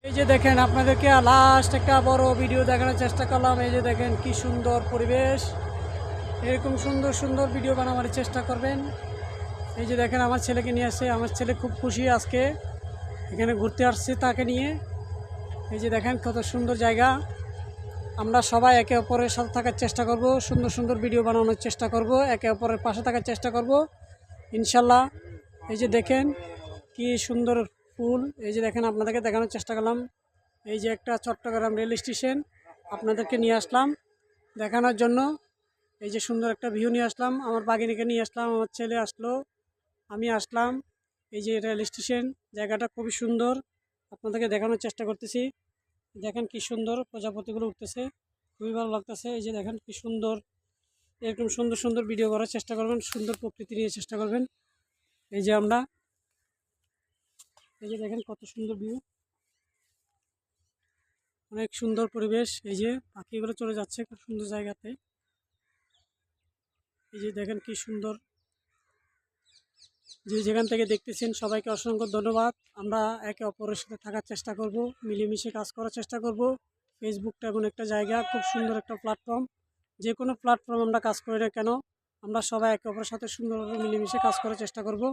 এই যে দেখেন আপনাদেরকে লাস্ট একটা বড় ভিডিও দেখানোর চেষ্টা করলাম। এই যে দেখেন কি সুন্দর পরিবেশ, এরকম সুন্দর সুন্দর ভিডিও বানাবার চেষ্টা করবেন। এই যে দেখেন আমার ছেলেকে নিয়ে আসছে, আমার ছেলে খুব খুশি আজকে এখানে ঘুরতে আসছে তাকে নিয়ে। এই যে দেখেন কত সুন্দর জায়গা। আমরা সবাই একে অপরের সাথে থাকার চেষ্টা করব, সুন্দর সুন্দর ভিডিও বানানোর চেষ্টা করব, একে অপরের পাশে থাকার চেষ্টা করব ইনশাল্লাহ। এই যে দেখেন কি সুন্দর ফুল। এই যে দেখেন আপনাদেরকে দেখানোর চেষ্টা করলাম। এই যে একটা চট্টগ্রাম রেল স্টেশন আপনাদেরকে নিয়ে আসলাম দেখানোর জন্য। এই যে সুন্দর একটা ভিউ নিয়ে আসলাম, আমার বাগিনীকে নিয়ে আসলাম, আমার ছেলে আসলো, আমি আসলাম। এই যে রেল স্টেশন জায়গাটা খুবই সুন্দর, আপনাদেরকে দেখানোর চেষ্টা করতেছি। দেখেন কি সুন্দর প্রজাপতিগুলো উঠতেছে, খুবই ভালো লাগতেছে। এই যে দেখেন কি সুন্দর, এরকম সুন্দর সুন্দর ভিডিও করার চেষ্টা করবেন, সুন্দর প্রকৃতি নিয়ে চেষ্টা করবেন। এই যে আমরা, এই যে দেখেন কত সুন্দর ভিউ, অনেক সুন্দর পরিবেশ। এই যে পাখিগুলো চলে যাচ্ছে খুব সুন্দর জায়গাতে। এই যে দেখেন কি সুন্দর, যে যেখান থেকে দেখতেছেন সবাইকে অসংখ্য ধন্যবাদ। আমরা একে অপরের সাথে থাকার চেষ্টা করব, মিলেমিশে কাজ করার চেষ্টা করব। ফেসবুকটা এমন একটা জায়গা, খুব সুন্দর একটা প্ল্যাটফর্ম। যে কোনো প্ল্যাটফর্ম আমরা কাজ করি না কেন, আমরা সবাই একে অপরের সাথে সুন্দরভাবে মিলেমিশে কাজ করার চেষ্টা করব,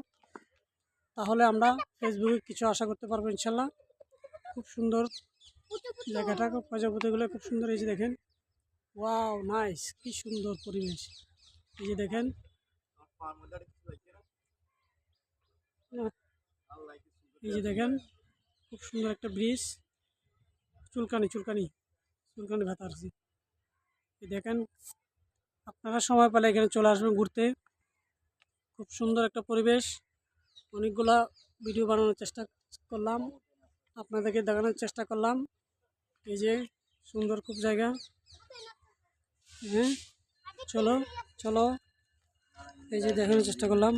তাহলে আমরা ফেসবুকে কিছু আশা করতে পারবো ইনশাল্লাহ। খুব সুন্দর জায়গাটা, প্রজাপতিগুলো খুব সুন্দর। এই যে দেখেন, ওয়াও নাইস, কি সুন্দর পরিবেশ। এই যে দেখেন, এই যে দেখেন খুব সুন্দর একটা ব্রিজ, চুলকানি চুলকানি চুলকানি ভাতা আসছি। দেখেন আপনারা সময় পেলে এখানে চলে আসবেন ঘুরতে, খুব সুন্দর একটা পরিবেশ। অনেকগুলা ভিডিও বানানোর চেষ্টা করলাম, আপনাদেরকে দেখানোর চেষ্টা করলাম। এই যে সুন্দর খুব জায়গা। হ্যাঁ চলো চলো, এই যে দেখানোর চেষ্টা করলাম।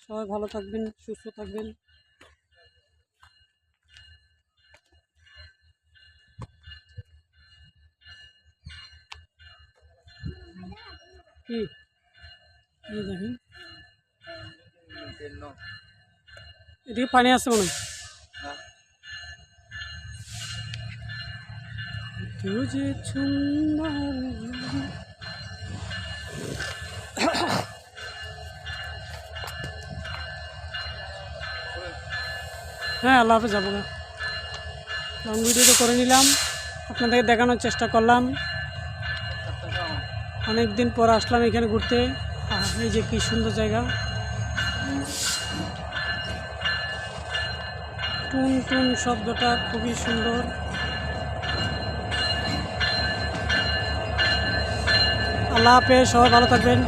সবাই ভালো থাকবেন, সুস্থ থাকবেন। কি এই দেখেন, এদিকে পানি আছে মনে হয়। তুঝে সুন্দর, হ্যাঁ আল্লাহ হাফেজ। যাবো না, লং ভিডিওটা করে নিলাম, আপনাদেরকে দেখানোর চেষ্টা করলাম। অনেক দিন পর আসলাম এখানে ঘুরতে। এই যে কি সুন্দর জায়গা, টুন টুন শব্দটা খুবই সুন্দর। আল্লাহ হাফেজ, সবাই ভালো থাকবেন।